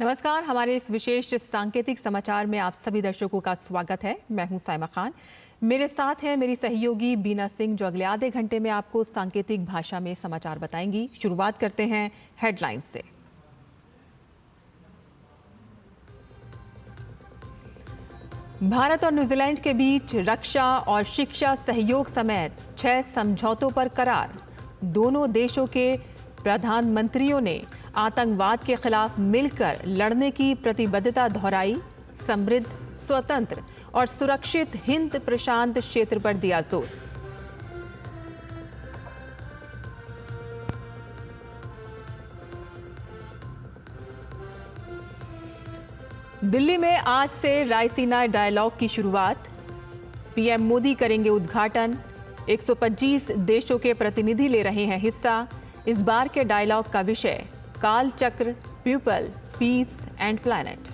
नमस्कार। हमारे इस विशेष सांकेतिक समाचार में आप सभी दर्शकों का स्वागत है। मैं हूं साइमा खान। मेरे साथ है मेरी सहयोगी बीना सिंह, जो अगले आधे घंटे में आपको सांकेतिक भाषा में समाचार बताएंगी। शुरुआत करते हैं हेडलाइंस से। भारत और न्यूजीलैंड के बीच रक्षा और शिक्षा सहयोग समेत 6 समझौतों पर करार। दोनों देशों के प्रधानमंत्रियों ने आतंकवाद के खिलाफ मिलकर लड़ने की प्रतिबद्धता दोहराई। समृद्ध, स्वतंत्र और सुरक्षित हिंद प्रशांत क्षेत्र पर दिया जोर। दिल्ली में आज से रायसीना डायलॉग की शुरुआत। पीएम मोदी करेंगे उद्घाटन। 125 देशों के प्रतिनिधि ले रहे हैं हिस्सा। इस बार के डायलॉग का विषय काल चक्र, people, peace and planet.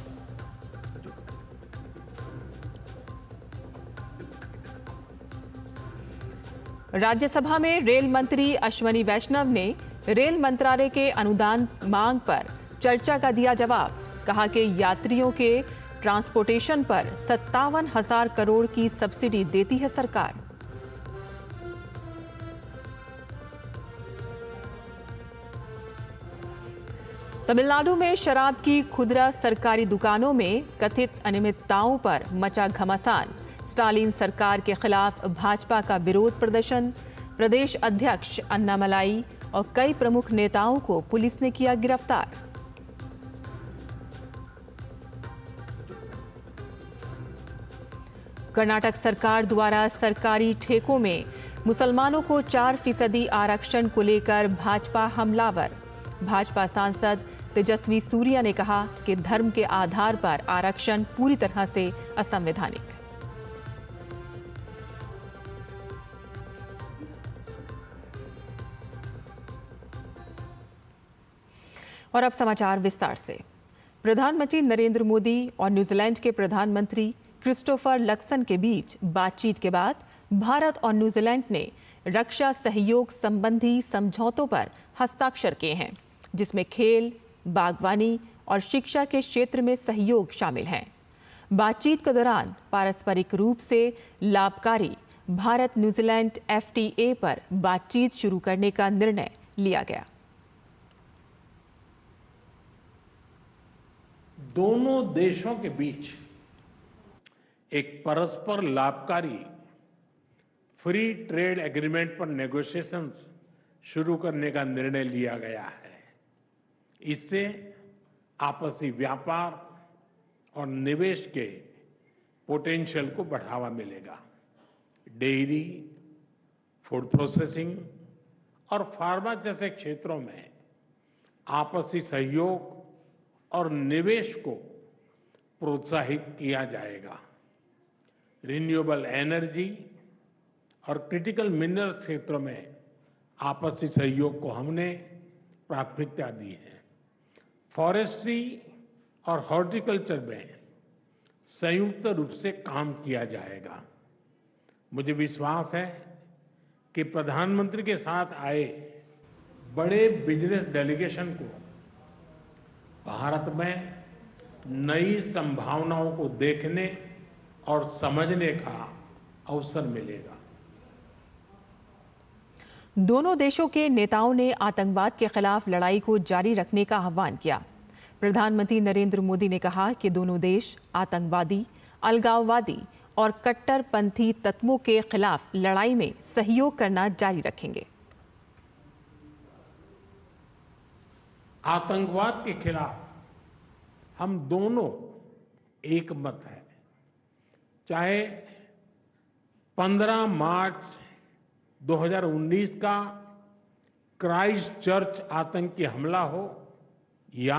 Rajya Sabha में रेल मंत्री अश्वनी वैष्णव ने रेल मंत्रालय के अनुदान मांग पर चर्चा का दिया जवाब। कहा कि यात्रियों के ट्रांसपोर्टेशन पर 57,000 करोड़ की सब्सिडी देती है सरकार। तमिलनाडु में शराब की खुदरा सरकारी दुकानों में कथित अनियमितताओं पर मचा घमासान। स्टालिन सरकार के खिलाफ भाजपा का विरोध प्रदर्शन। प्रदेश अध्यक्ष अन्नामलाई और कई प्रमुख नेताओं को पुलिस ने किया गिरफ्तार। कर्नाटक सरकार द्वारा सरकारी ठेकों में मुसलमानों को 4% आरक्षण को लेकर भाजपा हमलावर। भाजपा सांसद तेजस्वी सूर्या ने कहा कि धर्म के आधार पर आरक्षण पूरी तरह से असंवैधानिक। और अब समाचार विस्तार से। प्रधानमंत्री नरेंद्र मोदी और न्यूजीलैंड के प्रधानमंत्री क्रिस्टोफर लक्सन के बीच बातचीत के बाद भारत और न्यूजीलैंड ने रक्षा सहयोग संबंधी समझौतों पर हस्ताक्षर किए हैं, जिसमें खेल, बागवानी और शिक्षा के क्षेत्र में सहयोग शामिल हैं। बातचीत के दौरान पारस्परिक रूप से लाभकारी भारत न्यूजीलैंड एफटीए पर बातचीत शुरू करने का निर्णय लिया गया। दोनों देशों के बीच एक परस्पर लाभकारी फ्री ट्रेड एग्रीमेंट पर नेगोशिएशंस शुरू करने का निर्णय लिया गया है। इससे आपसी व्यापार और निवेश के पोटेंशियल को बढ़ावा मिलेगा। डेयरी, फूड प्रोसेसिंग और फार्मा जैसे क्षेत्रों में आपसी सहयोग और निवेश को प्रोत्साहित किया जाएगा। रिन्यूएबल एनर्जी और क्रिटिकल मिनरल क्षेत्रों में आपसी सहयोग को हमने प्राथमिकता दी है। फॉरेस्ट्री और हॉर्टिकल्चर में संयुक्त रूप से काम किया जाएगा। मुझे विश्वास है कि प्रधानमंत्री के साथ आए बड़े बिजनेस डेलीगेशन को भारत में नई संभावनाओं को देखने और समझने का अवसर मिलेगा। दोनों देशों के नेताओं ने आतंकवाद के खिलाफ लड़ाई को जारी रखने का आह्वान किया। प्रधानमंत्री नरेंद्र मोदी ने कहा कि दोनों देश आतंकवादी, अलगाववादी और कट्टरपंथी तत्वों के खिलाफ लड़ाई में सहयोग करना जारी रखेंगे। आतंकवाद के खिलाफ हम दोनों एक मत हैं। चाहे 15 मार्च 2019 का क्राइस्ट चर्च आतंकी हमला हो या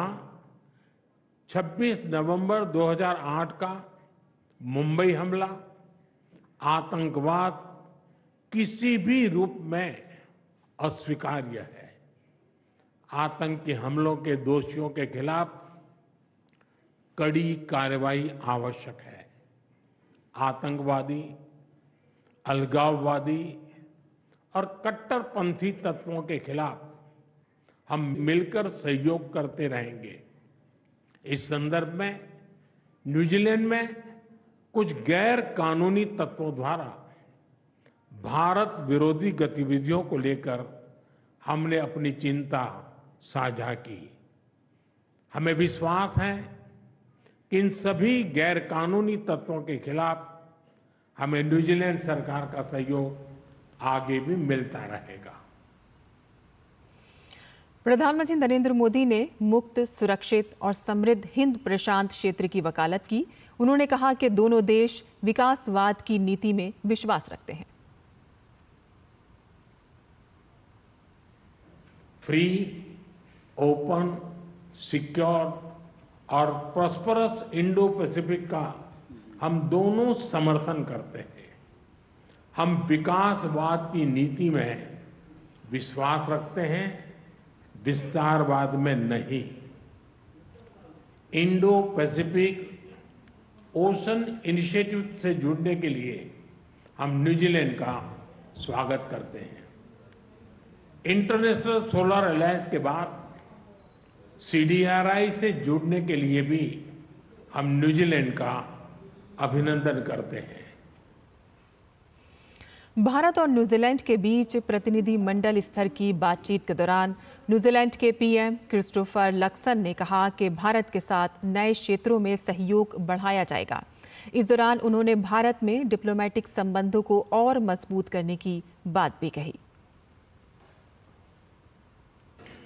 26 नवंबर 2008 का मुंबई हमला, आतंकवाद किसी भी रूप में अस्वीकार्य है। आतंकी हमलों के दोषियों के खिलाफ कड़ी कार्रवाई आवश्यक है। आतंकवादी, अलगाववादी और कट्टरपंथी तत्वों के खिलाफ हम मिलकर सहयोग करते रहेंगे। इस संदर्भ में न्यूजीलैंड में कुछ गैर कानूनी तत्वों द्वारा भारत विरोधी गतिविधियों को लेकर हमने अपनी चिंता साझा की। हमें विश्वास है कि इन सभी गैर कानूनी तत्वों के खिलाफ हमें न्यूजीलैंड सरकार का सहयोग आगे भी मिलता रहेगा। प्रधानमंत्री नरेंद्र मोदी ने मुक्त, सुरक्षित और समृद्ध हिंद प्रशांत क्षेत्र की वकालत की। उन्होंने कहा कि दोनों देश विकासवाद की नीति में विश्वास रखते हैं। फ्री, ओपन, सिक्योर और प्रॉस्परस इंडो पैसिफिक का हम दोनों समर्थन करते हैं। हम विकासवाद की नीति में विश्वास रखते हैं, विस्तारवाद में नहीं। इंडो पैसिफिक ओशन इनिशिएटिव से जुड़ने के लिए हम न्यूजीलैंड का स्वागत करते हैं। इंटरनेशनल सोलर अलायंस के बाद CDRI से जुड़ने के लिए भी हम न्यूजीलैंड का अभिनंदन करते हैं। भारत और न्यूजीलैंड के बीच प्रतिनिधि मंडल स्तर की बातचीत के दौरान न्यूजीलैंड के PM क्रिस्टोफर लक्सन ने कहा कि भारत के साथ नए क्षेत्रों में सहयोग बढ़ाया जाएगा। इस दौरान उन्होंने भारत में डिप्लोमेटिक संबंधों को और मजबूत करने की बात भी कही।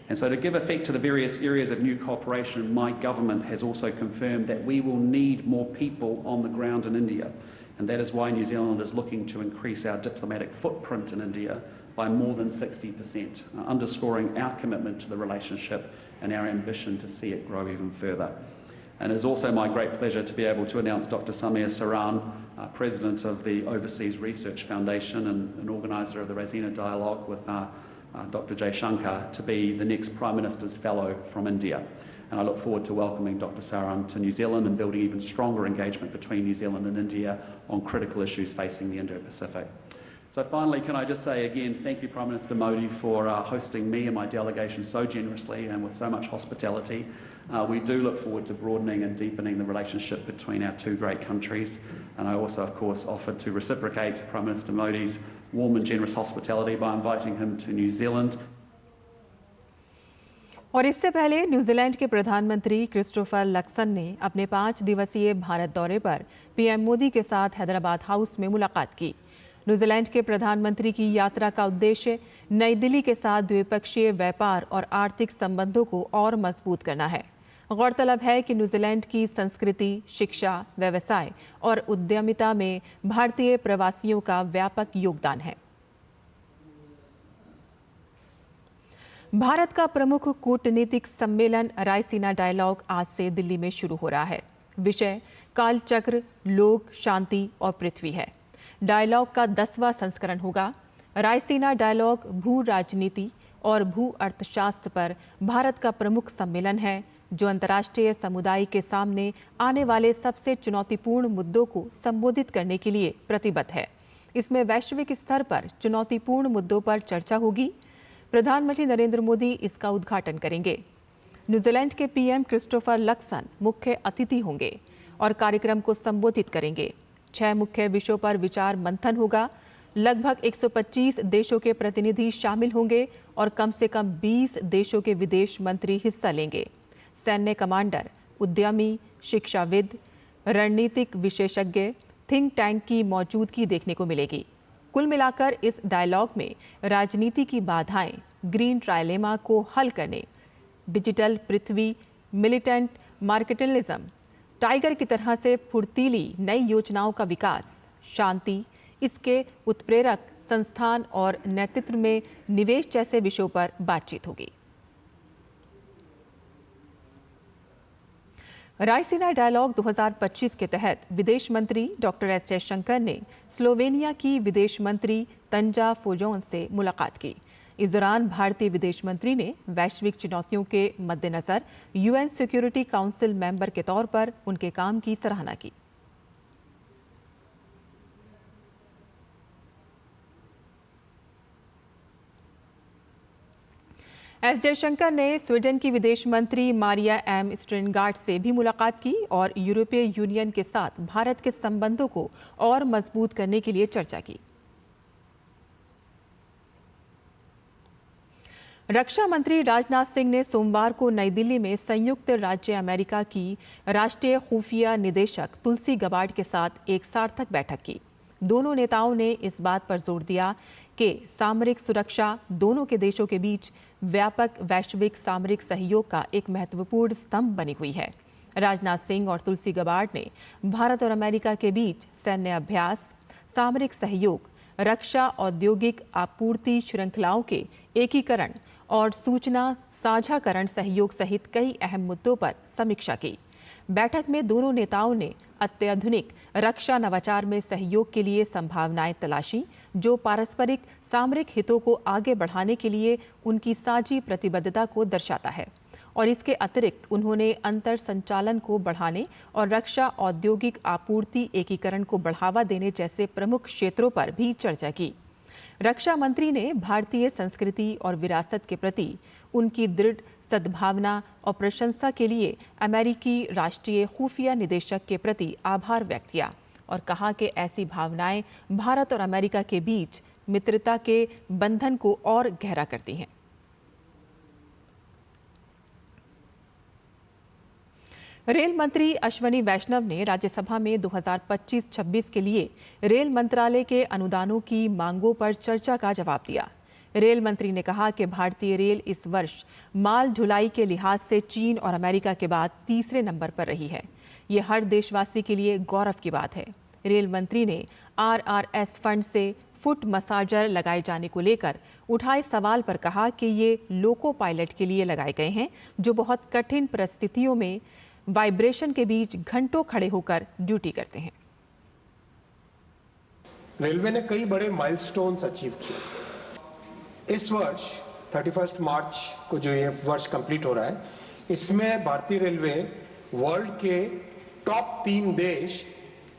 And so to give effect to the various areas of new cooperation, my government has also confirmed that we will need more people on the ground in India. And that is why New Zealand is looking to increase our diplomatic footprint in India by more than 60%, underscoring our commitment to the relationship and our ambition to see it grow even further. And it is also my great pleasure to be able to announce Dr. Samir Saran, President of the Overseas Research Foundation and organiser of the Raisina Dialogue with Dr. Jay Shankar, to be the next Prime Minister's Fellow from India. And I look forward to welcoming Dr. Saran to New Zealand and building even stronger engagement between New Zealand and India on critical issues facing the Indo-Pacific. So finally, can I just say again, thank you, Prime Minister Modi, for hosting me and my delegation so generously and with so much hospitality. We do look forward to broadening and deepening the relationship between our two great countries. And I also, of course, offered to reciprocate Prime Minister Modi's warm and generous hospitality by inviting him to New Zealand. और इससे पहले New Zealand के प्रधानमंत्री Christopher Luxon ने अपने 5 दिवसीय भारत दौरे पर PM मोदी के साथ हैदराबाद हाउस में मुलाकात की। न्यूजीलैंड के प्रधानमंत्री की यात्रा का उद्देश्य नई दिल्ली के साथ द्विपक्षीय व्यापार और आर्थिक संबंधों को और मजबूत करना है। गौरतलब है कि न्यूजीलैंड की संस्कृति, शिक्षा, व्यवसाय और उद्यमिता में भारतीय प्रवासियों का व्यापक योगदान है। भारत का प्रमुख कूटनीतिक सम्मेलन रायसीना डायलॉग आज से दिल्ली में शुरू हो रहा है। विषय कालचक्र, लोक, शांति और पृथ्वी है। डायलॉग का 10वां संस्करण होगा। रायसीना डायलॉग भू राजनीति और भू अर्थशास्त्र पर भारत का प्रमुख सम्मेलन है, जो अंतर्राष्ट्रीय समुदाय के सामने आने वाले सबसे चुनौतीपूर्ण मुद्दों को संबोधित करने के लिए प्रतिबद्ध है। इसमें वैश्विक स्तर पर चुनौतीपूर्ण मुद्दों पर चर्चा होगी। प्रधानमंत्री नरेंद्र मोदी इसका उद्घाटन करेंगे। न्यूजीलैंड के PM क्रिस्टोफर लक्सन मुख्य अतिथि होंगे और कार्यक्रम को संबोधित करेंगे। 6 मुख्य विषयों पर विचार मंथन होगा। लगभग 125 देशों के प्रतिनिधि शामिल होंगे और कम से कम 20 देशों के विदेश मंत्री हिस्सा लेंगे। सैन्य कमांडर, उद्यमी, शिक्षाविद, रणनीतिक विशेषज्ञ, थिंक टैंक की मौजूदगी देखने को मिलेगी। कुल मिलाकर इस डायलॉग में राजनीति की बाधाएं, ग्रीन ट्रायलेमा को हल करने, डिजिटल पृथ्वी, मिलिटेंट मार्केटिलिज्म, टाइगर की तरह से फुर्तीली नई योजनाओं का विकास, शांति, इसके उत्प्रेरक संस्थान और नेतृत्व में निवेश जैसे विषयों पर बातचीत होगी। रायसीना डायलॉग 2025 के तहत विदेश मंत्री डॉक्टर एस जयशंकर ने स्लोवेनिया की विदेश मंत्री तंजा फोजोन से मुलाकात की। इस दौरान भारतीय विदेश मंत्री ने वैश्विक चुनौतियों के मद्देनजर UN सिक्योरिटी काउंसिल मेंबर के तौर पर उनके काम की सराहना की। एस जयशंकर ने स्वीडन की विदेश मंत्री मारिया एम स्ट्रेनगार्ड से भी मुलाकात की और यूरोपीय यूनियन के साथ भारत के संबंधों को और मजबूत करने के लिए चर्चा की। रक्षा मंत्री राजनाथ सिंह ने सोमवार को नई दिल्ली में संयुक्त राज्य अमेरिका की राष्ट्रीय खुफिया निदेशक तुलसी गबार्ड के साथ एक सार्थक बैठक की। दोनों नेताओं ने इस बात पर जोर दिया कि सामरिक सुरक्षा दोनों के देशों के बीच व्यापक वैश्विक सामरिक सहयोग का एक महत्वपूर्ण स्तंभ बनी हुई है। राजनाथ सिंह और तुलसी गबार्ड ने भारत और अमेरिका के बीच सैन्य अभ्यास, सामरिक सहयोग, रक्षा औद्योगिक आपूर्ति श्रृंखलाओं के एकीकरण और सूचना साझाकरण सहयोग सहित कई अहम मुद्दों पर समीक्षा की। बैठक में दोनों नेताओं ने अत्याधुनिक रक्षा नवाचार में सहयोग के लिए संभावनाएं तलाशी, जो पारस्परिक सामरिक हितों को आगे बढ़ाने के लिए उनकी साझी प्रतिबद्धता को दर्शाता है। और इसके अतिरिक्त उन्होंने अंतर संचालन को बढ़ाने और रक्षा औद्योगिक आपूर्ति एकीकरण को बढ़ावा देने जैसे प्रमुख क्षेत्रों पर भी चर्चा की। रक्षा मंत्री ने भारतीय संस्कृति और विरासत के प्रति उनकी दृढ़ सद्भावना और प्रशंसा के लिए अमेरिकी राष्ट्रीय खुफिया निदेशक के प्रति आभार व्यक्त किया और कहा कि ऐसी भावनाएं भारत और अमेरिका के बीच मित्रता के बंधन को और गहरा करती हैं। रेल मंत्री अश्वनी वैष्णव ने राज्यसभा में 2025-26 के लिए रेल मंत्रालय के अनुदानों की मांगों पर चर्चा का जवाब दिया। रेल मंत्री ने कहा कि भारतीय रेल इस वर्ष माल ढुलाई के लिहाज से चीन और अमेरिका के बाद तीसरे नंबर पर रही है। ये हर देशवासी के लिए गौरव की बात है। रेल मंत्री ने RRS फंड से फुट मसाजर लगाए जाने को लेकर उठाए सवाल पर कहा कि ये लोको पायलट के लिए लगाए गए हैं, जो बहुत कठिन परिस्थितियों में वाइब्रेशन के बीच घंटों खड़े होकर ड्यूटी करते हैं। रेलवे ने कई बड़े माइलस्टोन्स अचीव किए। इस वर्ष 31 मार्च को जो ये वर्ष कंप्लीट हो रहा है, इसमें भारतीय रेलवे वर्ल्ड के टॉप 3 देश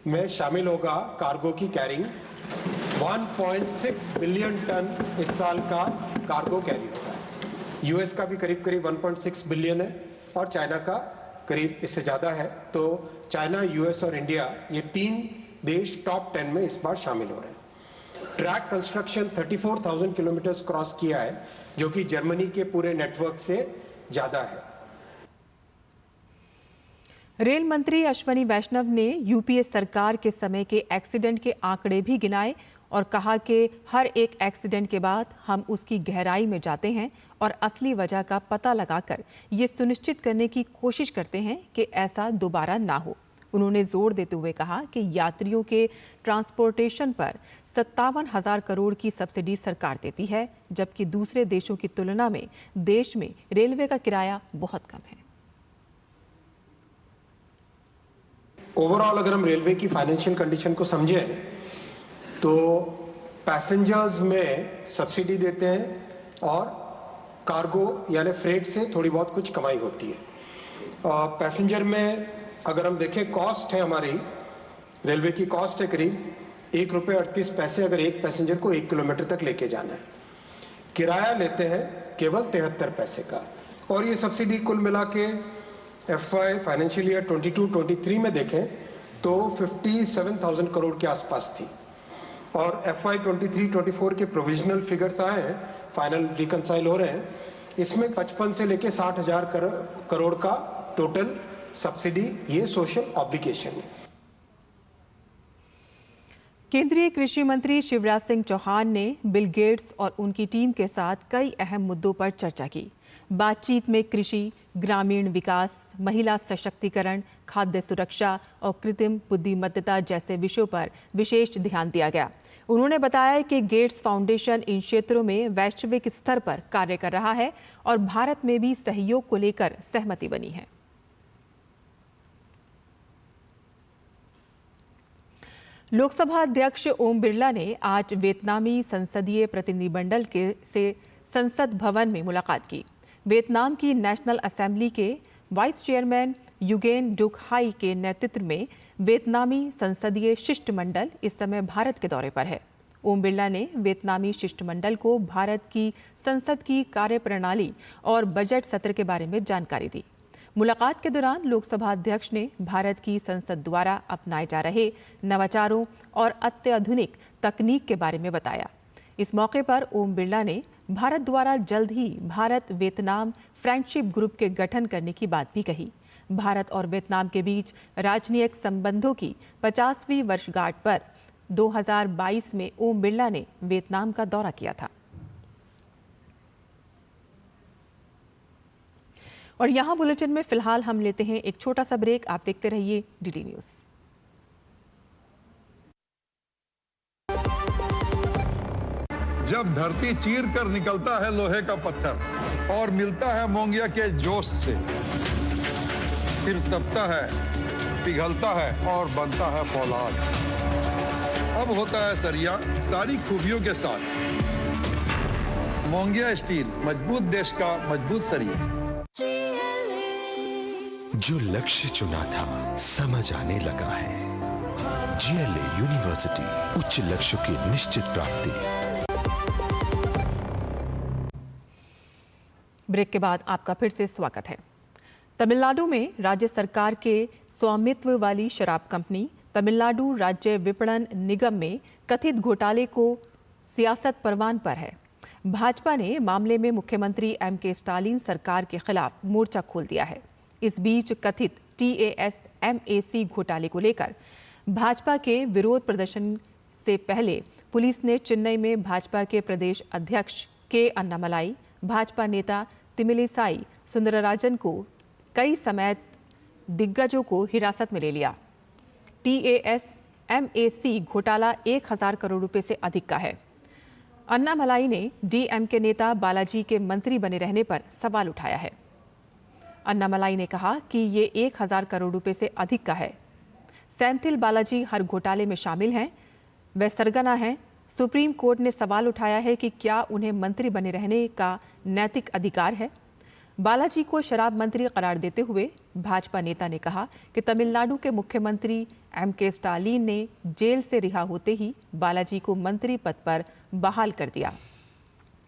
में शामिल होगा। कार्गो की कैरिंग 1.6 बिलियन टन इस साल का कार्गो कैरी होता है। यूएस का भी करीब करीब 1.6 बिलियन है और चाइना का करीब इससे ज़्यादा है। तो चाइना, यूएस और इंडिया, ये 3 देश टॉप 10 में इस बार शामिल हो रहे हैं। ट्रैक कंस्ट्रक्शन 34,000 किलोमीटर क्रॉस किया है, जो कि जर्मनी के पूरे नेटवर्क से ज़्यादा है। रेल मंत्री अश्वनी वैष्णव ने यूपीए सरकार के समय के एक्सीडेंट के आंकड़े भी गिनाए और कहा कि हर एक एक्सीडेंट के बाद हम उसकी गहराई में जाते हैं और असली वजह का पता लगाकर ये सुनिश्चित करने की कोशिश करते हैं कि ऐसा दोबारा ना हो। उन्होंने जोर देते हुए कहा कि यात्रियों के ट्रांसपोर्टेशन पर 57,000 करोड़ की सब्सिडी सरकार देती है, जबकि दूसरे देशों की तुलना में देश में रेलवे का किराया बहुत कम है। ओवरऑल अगर हम रेलवे की फाइनेंशियल कंडीशन को समझें तो पैसेंजर्स में सब्सिडी देते हैं और कार्गो यानी फ्रेट से थोड़ी बहुत कुछ कमाई होती है। पैसेंजर में अगर हम देखें, कॉस्ट है हमारी रेलवे की कॉस्ट है करीब ₹1.38 अगर एक पैसेंजर को 1 किलोमीटर तक लेके जाना है। किराया लेते हैं केवल 73 पैसे का। और ये सब्सिडी कुल मिला के FY फाइनेंशियल ईयर 22-23 में देखें तो 57,000 करोड़ के आसपास थी। और FY 23-24 के प्रोविजनल फिगर्स आए हैं, फाइनल रिकंसाइल हो रहे हैं। इसमें 55 से लेके 60,000 करोड़ का टोटल सब्सिडी, ये सोशल ऑब्लिगेशन है। केंद्रीय कृषि मंत्री शिवराज सिंह चौहान ने बिल गेट्स और उनकी टीम के साथ कई अहम मुद्दों पर चर्चा की। बातचीत में कृषि, ग्रामीण विकास, महिला सशक्तिकरण, खाद्य सुरक्षा और कृत्रिम बुद्धिमत्ता जैसे विषयों पर विशेष ध्यान दिया गया। उन्होंने बताया कि गेट्स फाउंडेशन इन क्षेत्रों में वैश्विक स्तर पर कार्य कर रहा है और भारत में भी सहयोग को लेकर सहमति बनी है। लोकसभा अध्यक्ष ओम बिरला ने आज वियतनामी संसदीय प्रतिनिधिमंडल से संसद भवन में मुलाकात की। वियतनाम की नेशनल असेंबली के वाइस चेयरमैन युगेन डुक हाई के नेतृत्व में वियतनामी संसदीय शिष्टमंडल इस समय भारत के दौरे पर है। ओम बिरला ने वियतनामी शिष्टमंडल को भारत की संसद की कार्यप्रणाली और बजट सत्र के बारे में जानकारी दी। मुलाकात के दौरान लोकसभा अध्यक्ष ने भारत की संसद द्वारा अपनाए जा रहे नवाचारों और अत्याधुनिक तकनीक के बारे में बताया। इस मौके पर ओम बिरला ने भारत द्वारा जल्द ही भारत वियतनाम फ्रेंडशिप ग्रुप के गठन करने की बात भी कही। भारत और वियतनाम के बीच राजनयिक संबंधों की 50वीं वर्षगांठ पर 2022 में ओम बिरला ने वियतनाम का दौरा किया था। और यहाँ बुलेटिन में फिलहाल हम लेते हैं एक छोटा सा ब्रेक। आप देखते रहिए डीडी न्यूज़। जब धरती चीर कर निकलता है लोहे का पत्थर और मिलता है मोंगिया के जोश से, फिर तपता है, पिघलता है और बनता है फौलाद। अब होता है सरिया सारी खूबियों के साथ। मोंगिया स्टील, मजबूत देश का मजबूत सरिया। जो लक्ष्य चुना था समझ आने लगा है। GLA यूनिवर्सिटी, उच्च लक्ष्य की निश्चित प्राप्ति। ब्रेक के बाद आपका फिर से स्वागत है। तमिलनाडु में राज्य सरकार के स्वामित्व वाली शराब कंपनी तमिलनाडु राज्य विपणन निगम में कथित घोटाले को सियासत परवान पर है। भाजपा ने मामले में मुख्यमंत्री MK स्टालिन सरकार के खिलाफ मोर्चा खोल दिया है। इस बीच कथित TAS-MAC घोटाले को लेकर भाजपा के विरोध प्रदर्शन से पहले पुलिस ने चेन्नई में भाजपा के प्रदेश अध्यक्ष K अन्नामलाई, भाजपा नेता तिमिलिसाई सुंदरराजन को कई समय दिग्गजों को हिरासत में ले लिया। TAS-MAC घोटाला 1000 करोड़ रुपए से अधिक का है। अन्नामलाई ने DMK नेता बालाजी के मंत्री बने रहने पर सवाल उठाया है। अन्नामलाई ने कहा कि ये 1000 करोड़ रुपए से अधिक का है। सेंथिल बालाजी हर घोटाले में शामिल हैं, वे सरगना हैं। सुप्रीम कोर्ट ने सवाल उठाया है कि क्या उन्हें मंत्री बने रहने का नैतिक अधिकार है। बालाजी को शराब मंत्री करार देते हुए भाजपा नेता ने कहा कि तमिलनाडु के मुख्यमंत्री MK स्टालिन ने जेल से रिहा होते ही बालाजी को मंत्री पद पर बहाल कर दिया।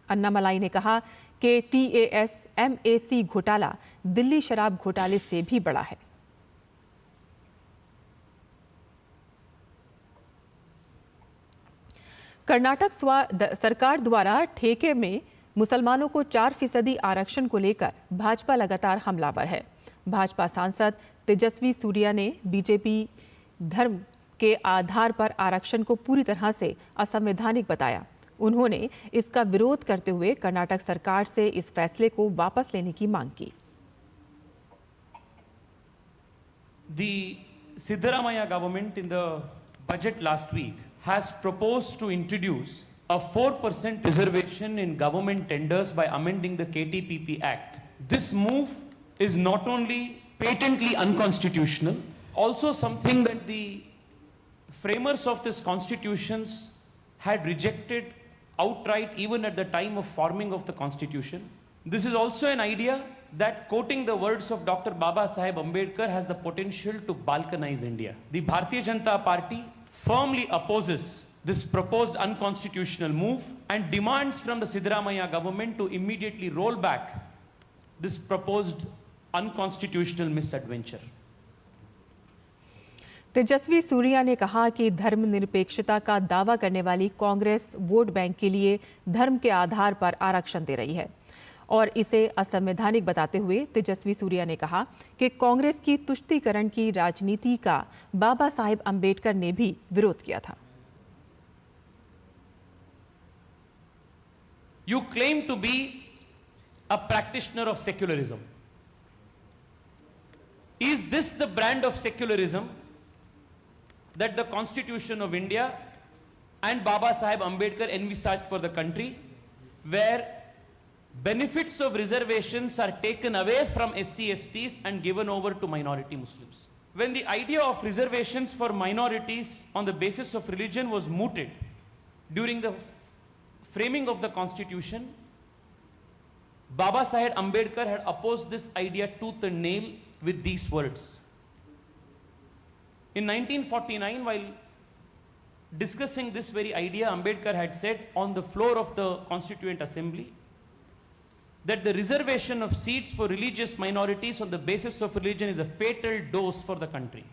अन्नामलाई ने कहा कि TAS-MAC घोटाला दिल्ली शराब घोटाले से भी बड़ा है। कर्नाटक सरकार द्वारा ठेके में मुसलमानों को 4% आरक्षण को लेकर भाजपा लगातार हमलावर है। भाजपा सांसद तेजस्वी सूर्या ने बीजेपी धर्म के आधार पर आरक्षण को पूरी तरह से असंवैधानिक बताया। उन्होंने इसका विरोध करते हुए कर्नाटक सरकार से इस फैसले को वापस लेने की मांग की। The Siddaramaiah government in the budget last week has proposed to introduce a 4% reservation in government tenders by amending the KTPP Act. This move is not only patently unconstitutional, also something that the framers of this constitutions had rejected outright even at the time of forming of the constitution. This is also an idea that, quoting the words of Dr. Baba Saheb Ambedkar, has the potential to balkanize India. The Bharatiya Janata Party firmly opposes this proposed unconstitutional move and demands from the Siddaramaiah government to immediately roll back this proposed unconstitutional misadventure. Tejasvi Surya ने कहा कि धर्मनिरपेक्षता का दावा करने वाली Congress vote bank के लिए धर्म के आधार पर आरक्षण दे रही है और इसे असंवैधानिक बताते हुए तेजस्वी सूर्या ने कहा कि कांग्रेस की तुष्टीकरण की राजनीति का बाबा साहेब अंबेडकर ने भी विरोध किया था। You claim to be a practitioner of secularism. Is this the brand of secularism that the Constitution of India and Baba Saheb Ambedkar envisaged for the country, where benefits of reservations are taken away from SC/STs and given over to minority Muslims? When the idea of reservations for minorities on the basis of religion was mooted during the framing of the Constitution, Baba Saheb Ambedkar had opposed this idea tooth and nail with these words. In 1949, while discussing this very idea, Ambedkar had said on the floor of the Constituent Assembly that the reservation of seats for religious minorities on the basis of religion is a fatal dose for the country.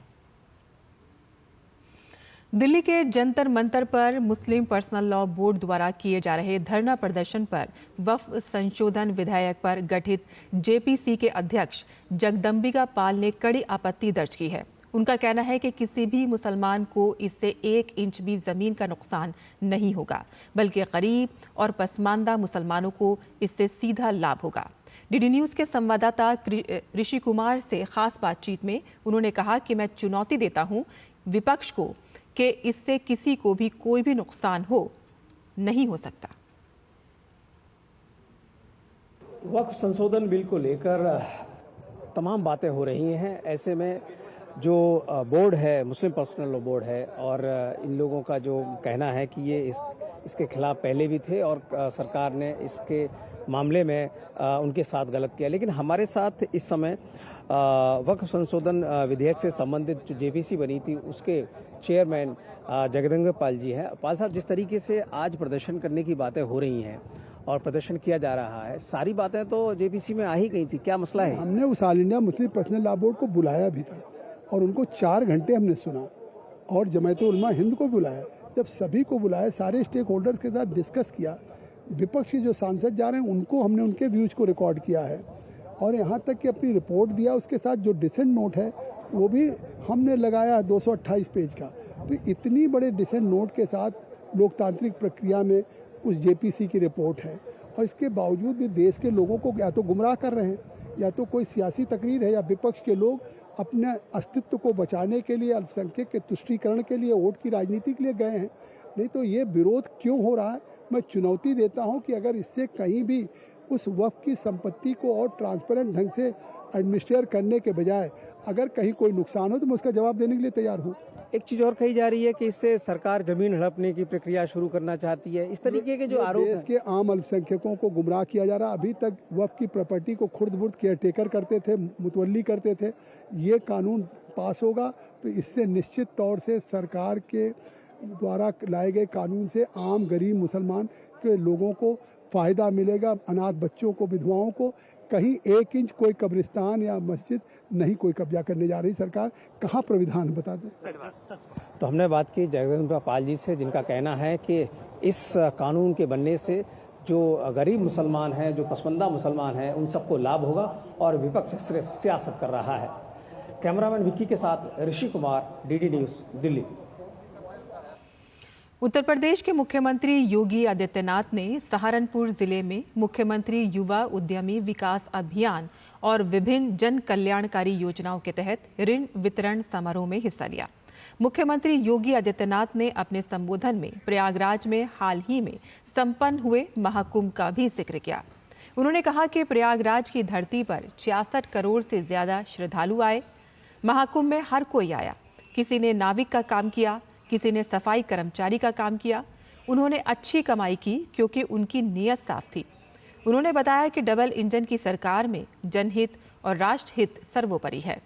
Delhi के जंतर मंतर पर मुस्लिम personal law board द्वारा किए जा रहे धरना प्रदर्शन पर वक्फ संशोधन विधेयक पर गठित जेपीसी के अध्यक्ष जगदम्बिका पाल ने कड़ी आपत्ति दर्ज की है। उनका कहना है कि किसी भी मुसलमान को इससे 1 इंच भी जमीन का नुकसान नहीं होगा, बल्कि गरीब और पसमानदा मुसलमानों को इससे सीधा लाभ होगा। डीडी न्यूज़ के संवाददाता ऋषि कुमार से खास बातचीत में उन्होंने कहा कि मैं चुनौती देता हूं विपक्ष को कि इससे किसी को भी कोई भी नुकसान नहीं हो सकता। वक्फ संशोधन बिल को लेकर तमाम बातें हो रही हैं। ऐसे में जो बोर्ड है, मुस्लिम पर्सनल लॉ बोर्ड है, और इन लोगों का जो कहना है कि ये इसके खिलाफ पहले भी थे और सरकार ने इसके मामले में उनके साथ गलत किया। लेकिन हमारे साथ इस समय वक्फ संशोधन विधेयक से संबंधित जो जेपीसी बनी थी उसके चेयरमैन जगदम्बिका पाल जी हैं। पाल साहब, जिस तरीके से आज प्रदर्शन करने की बातें हो रही हैं और प्रदर्शन किया जा रहा है, सारी बातें तो जेपीसी में आ ही गई थी, क्या मसला है? हमने उस all India Muslim personal law board को बुलाया भी था और उनको 4 घंटे हमने सुना और जमायत उलमा हिंद को बुलाया। जब सभी को बुलाया, सारे स्टेक होल्डर्स के साथ डिस्कस किया, विपक्ष के जो सांसद जा रहे हैं उनको हमने उनके व्यूज को रिकॉर्ड किया है और यहाँ तक कि अपनी रिपोर्ट दिया। उसके साथ जो डिसेंट नोट है वो भी हमने लगाया 228 पेज का। तो इतनी बड़े डिसेंट नोट के साथ लोकतांत्रिक प्रक्रिया में उस जेपीसी की रिपोर्ट है और इसके बावजूद भी देश के लोगों को या तो गुमराह कर रहे हैं, या तो कोई सियासी तकरीर है, या विपक्ष के लोग अपने अस्तित्व को बचाने के लिए, अल्पसंख्यक के तुष्टीकरण के लिए, वोट की राजनीति के लिए गए हैं। नहीं तो ये विरोध क्यों हो रहा है? मैं चुनौती देता हूं कि अगर इससे कहीं भी उस वक्फ की संपत्ति को और ट्रांसपेरेंट ढंग से एडमिनिस्ट्रेट करने के बजाय अगर कहीं कोई नुकसान हो तो मैं उसका जवाब देने के लिए तैयार हूँ। एक चीज और कही जा रही है कि इससे सरकार जमीन हड़पने की प्रक्रिया शुरू करना चाहती है। इस तरीके के जो आरोप देश के आम अल्पसंख्यकों को गुमराह किया जा रहा। अभी तक वक्फ की प्रॉपर्टी को खुर्द बुर्द केयरटेकर करते थे, मुतवल्ली करते थे। ये कानून पास होगा तो इससे निश्चित तौर से सरकार के द्वारा लाए गए कानून से आम गरीब मुसलमान के लोगों को फ़ायदा मिलेगा। अनाथ बच्चों को, विधवाओं को कहीं 1 इंच कोई कब्रिस्तान या मस्जिद नहीं कोई कब्जा करने जा रही सरकार। कहाँ प्राविधान बता दें। तो हमने बात की जगदम्बिका पाल जी से, जिनका कहना है कि इस कानून के बनने से जो गरीब मुसलमान हैं, जो पसमानदा मुसलमान हैं, उन सबको लाभ होगा और विपक्ष सिर्फ सियासत कर रहा है। कैमरामैन विक्की के साथ ऋषि कुमार, डीडी न्यूज़, दिल्ली। उत्तर प्रदेश के मुख्यमंत्री योगी आदित्यनाथ ने सहारनपुर जिले में मुख्यमंत्री युवा उद्यमी विकास अभियान और विभिन्न जन कल्याणकारी योजनाओं के तहत ऋण वितरण समारोह में हिस्सा लिया। मुख्यमंत्री योगी आदित्यनाथ ने अपने संबोधन में प्रयागराज में हाल ही में संपन्न हुए महाकुंभ का भी जिक्र किया। उन्होंने कहा कि प्रयागराज की धरती पर 66 करोड़ से ज्यादा श्रद्धालु आए। महाकुंभ में हर कोई आया। किसी ने नाविक का काम किया, किसी ने सफाई कर्मचारी का काम किया। उन्होंने अच्छी कमाई की क्योंकि उनकी नीयत साफ थी। उन्होंने बताया कि डबल इंजन की सरकार में जनहित और राष्ट्रहित सर्वोपरि है।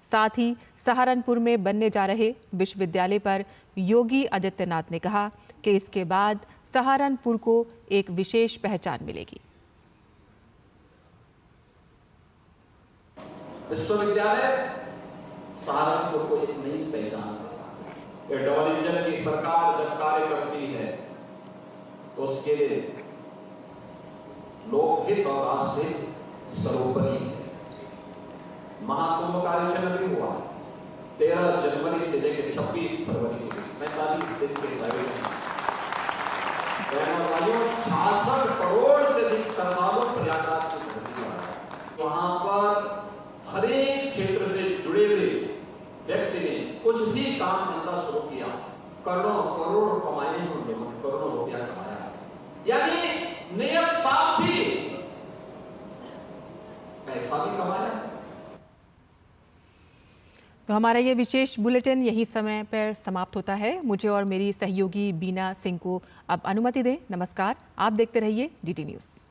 साथ ही सहारनपुर में बनने जा रहे विश्वविद्यालय पर योगी आदित्यनाथ ने कहा कि इसके बाद सहारनपुर को एक विशेष पहचान मिलेगी। विश्वविद्यालय सहारनपुर को एक नई पहचान। डबल इंजन की सरकार जब कार्य करती है तो उसके लोकहित और राष्ट्रहित सर्वोपरि है। महाकुंभ का आयोजन अभी हुआ 13 जनवरी से लेकर 26 फरवरी के 45 दिन के आयोजन। 66 करोड़ से अधिक श्रद्धालु प्रयागराज की धरती पर। वहां पर हर एक क्षेत्र से जुड़े हुए व्यक्ति ने कुछ भी काम धंधा शुरू किया, करोड़ों करोड़ कमाए उन्होंने, करोड़ों रुपया कमाया। यानी नियत साफ भी, पैसा भी कमाया। तो हमारा ये विशेष बुलेटिन यही समय पर समाप्त होता है। मुझे और मेरी सहयोगी बीना सिंह को अब अनुमति दें। नमस्कार। आप देखते रहिए डीडी न्यूज़।